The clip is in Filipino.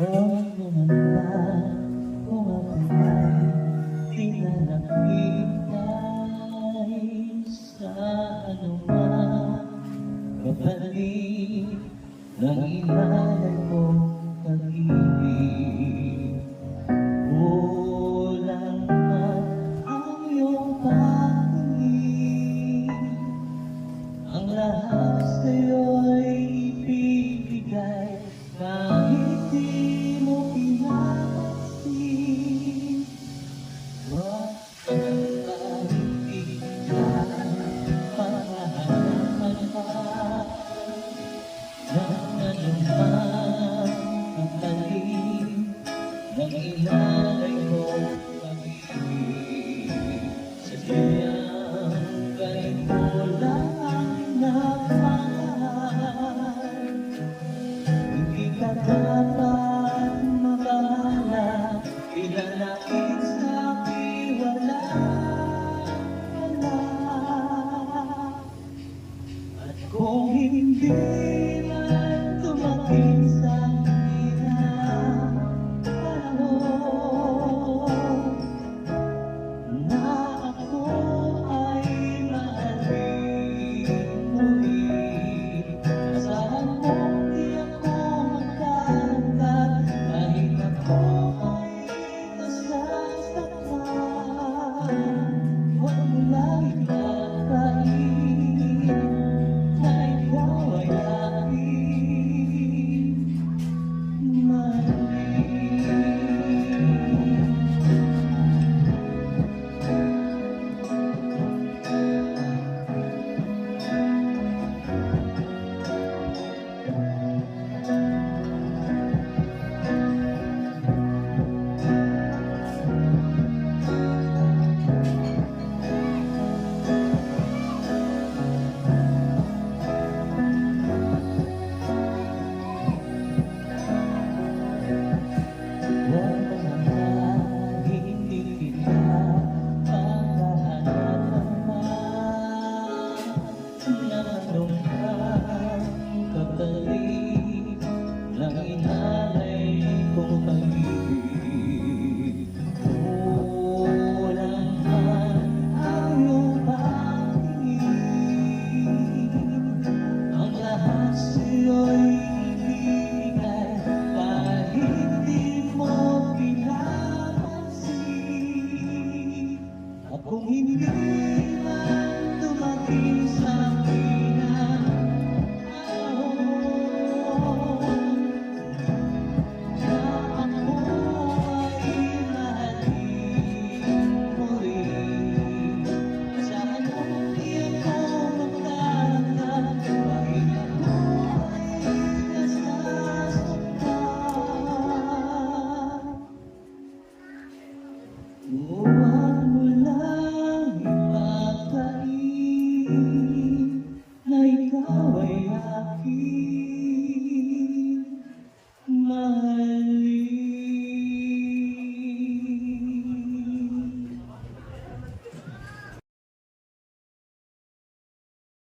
Huwag mo naman kung ako ay pinanakitay sa anuman kapalit ng inalay mong pag-ibig. Kulang man ang iyong pangingin, ang lahat sa'yo'y ibibigay kahit di mo pinapansin. Huwag ka nang iiyak, panghahapan pa ng anumang kapalit ng inalay mong pag-ibig. Sadyang ganito lang ang nagmahal, hindi ka dapat makahanap, ilalapit sa wala. At kung hindi man tumating sa hirap panahon na ako ay mahalin muli, asahan mo di ako magkangkat kahit ako ay nasasaktan. Huwag mo lang ikakain na ikaw ay aking mahalin. Huwag ka naman, hindi kita paghahanap ng anumang kapalit ng inalay kong pag-ibig. Kulang man ang iyong pangingin, ang lahat sa'yo'y ibibigay kahit di mo pinapansin. At kung hindi man dumating sa pinakaahon na ako ay mahalin muli, asahan mo di ako magkangkat kahit ako ay nasasaktan.